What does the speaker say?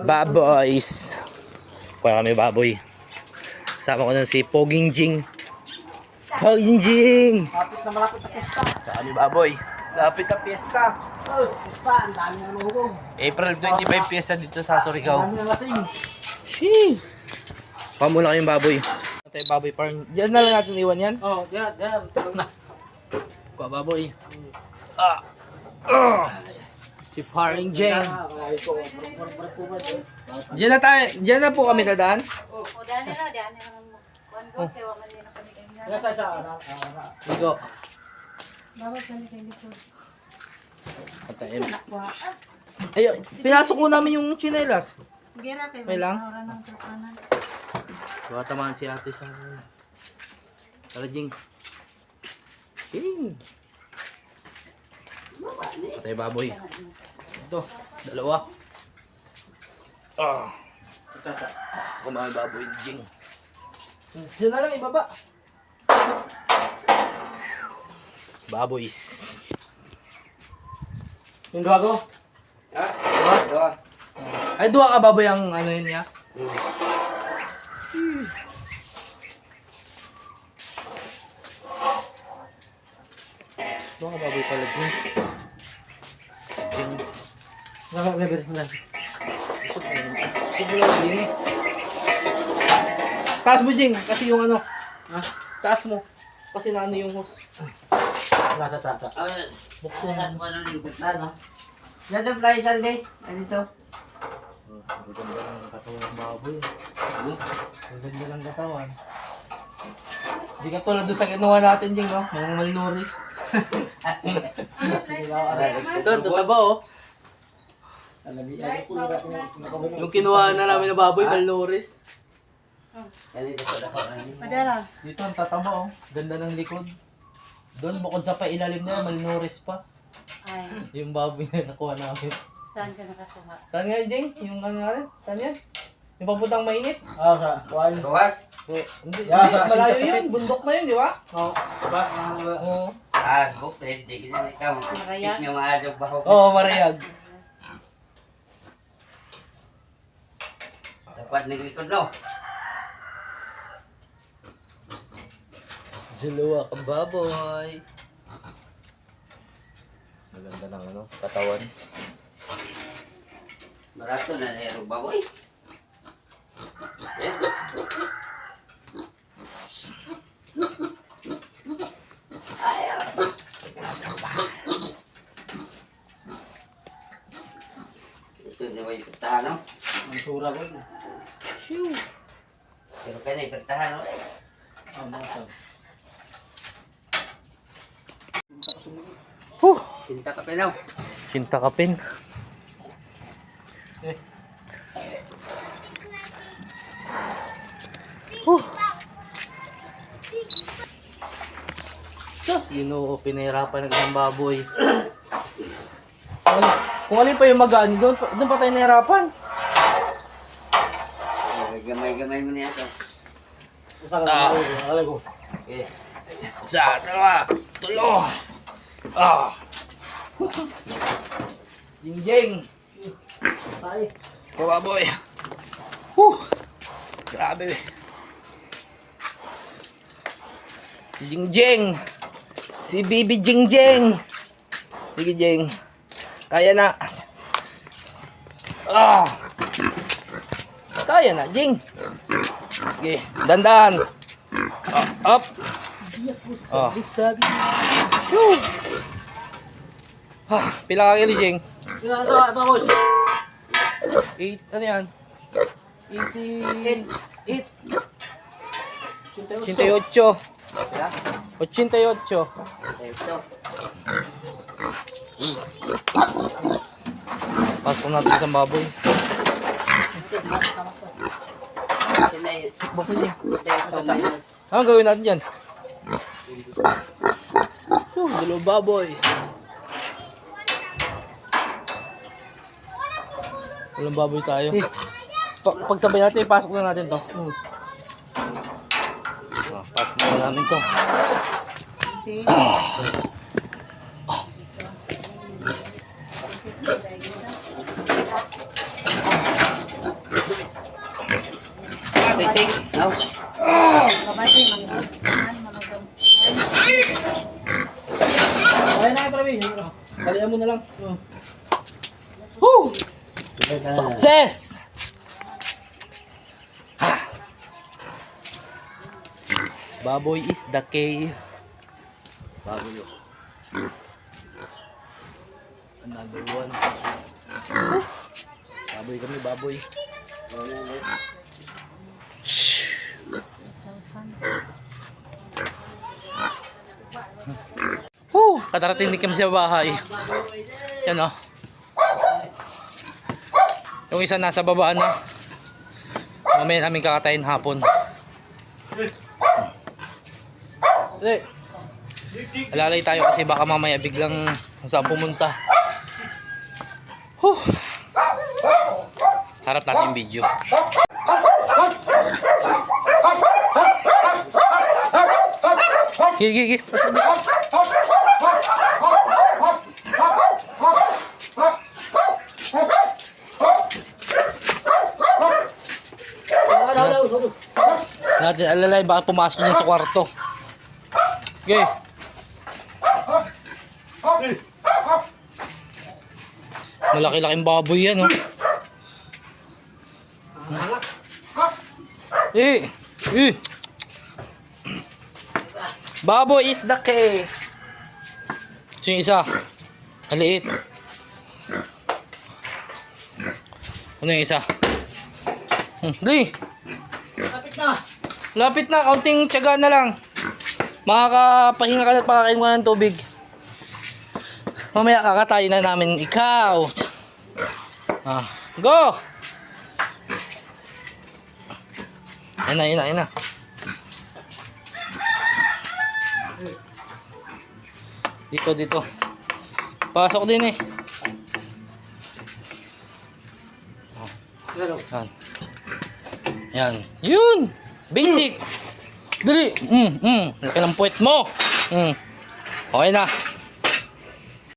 Baboys. Kuha kami baboy. Kasama ko na si Poging Jing. Poging Jing! Lapit na malapit na pesta. Kami baboy. Lapit na piyesta. Oh, pesta. Ang dami na mahugog. April 25 piyesta dito sa Ang Surigao. dami na lasing. Sheesh! Kuha muna kayong baboy. Tayo baboy parang. Diyan na lang natin iwan yan. Oh, diyan. Kuha baboy. Si Paring Jeng. Diyan na tayo. Diyan na po kami dadaan. O, daan na. Kuwan kaya wala na kami kanya. Ligo. Bawal kami kay dito. Patayin. Ayun, pinasok ko namin yung chinelas. Gira kay May lang? ora ng kanan. Baka tamaan si ate sa... Tara, Jing. Jing. Patay baboy. Ito, dalawa. Kumain baboy, Jing. Diyan na lang ibaba. Baboys. Yung duwa ko? Dua. Ay, dua ka baboy ang ano yun niya? Dua ka baboy pala dun. James. Sige lang din eh. Taas mo, Jing. Kasi yung ano. Ha? Taas mo. Kasi na ano yung host. Nasa tata. Buksan. Dito fly salve. Dito. Ang ganda ng katawan ng baboy. Ang ganda ng katawan. Hindi ka tulad doon sa kinuha natin, Jing, no? Mga malnuris. Doon, tataba, oh. Yung kinuha na namin na baboy, malnuris. Padara. Dito, ang tataba, oh. Ganda ng likod. Doon, bukod sa pailalim niya, malnuris pa. Ay, Yung baboy na nakuha namin. saan ka nakakuha? Saan nga, Jing? Yung ano nga rin? Saan yan? Yung papuntang mainit? Sa kuwan. Bawas. So, hindi, Yeah, hindi, sa malayo Sinta yun. Bundok na yun, di ba? Oh, diba? Oo. Buk, hindi kasi ikaw. Maraya. Speak nyo maadog ba ako? Oo, marayag. Dapat naglikod no. Zuluwa ka baboy. Maganda ng ano, katawan. Barato na nero baboy. Ito na ba yung pertahan no? Ang sura ko. Pero kaya na yung pertahan no? Masag. Cinta ka penaw. Sinta kapin. Sus, Ginoo, pinahirapan ng isang baboy. Kung alin pa yung magaan, doon pa tayo nahirapan. Gamay-gamay mo niya ito. Usa ka alay ko. Okay. Isa, dalawa, tulo. Jingjing. Tay. Baboy. Grabe. Si Jingjing. Si Bibi Jingjing. Sige, Jing. Kaya na. Kaya na, Jing. Sige, dandan. Up. Pila ka kilo, Jing? Ito boss. 8, ano yan? 88. 88. Ito. Pasok natin sa baboy. Buksan niya. Anong gawin natin dyan? Dalawa baboy. Walang baboy tayo. Pagsabay natin, ipasok na natin to. Pasok na namin to. Aw. Kabati, manggod. Manugam. Kaya na, Prabi. Talian mo na lang. Woo! Success! Ha! Baboy is the key. Baboy yun. Another one. Baboy kami, baboy. Woo! Katarating din kami sa bahay. Yan o. Yung isa nasa baba na. Mamaya namin kakatayin hapon. Dali. Alalay tayo kasi baka mamaya biglang kung saan pumunta. Huh. Harap natin yung video. Gigi. Natin alalay baka pumasok niya sa kwarto. Okay. Malaki-laking baboy yan, oh. Eh. Baboy is the key. Ito yung isa. Maliit. Ano yung isa? Dali. Kapit na. Lapit na, kaunting tiyaga na lang. Makakapahinga ka na at pakakain mo ng tubig. Mamaya kakatayin na namin ikaw. Go! Ayun na. Dito. Pasok din eh. Yan. Yun! Basic! Dali! Laki ng puwet mo! Okay na.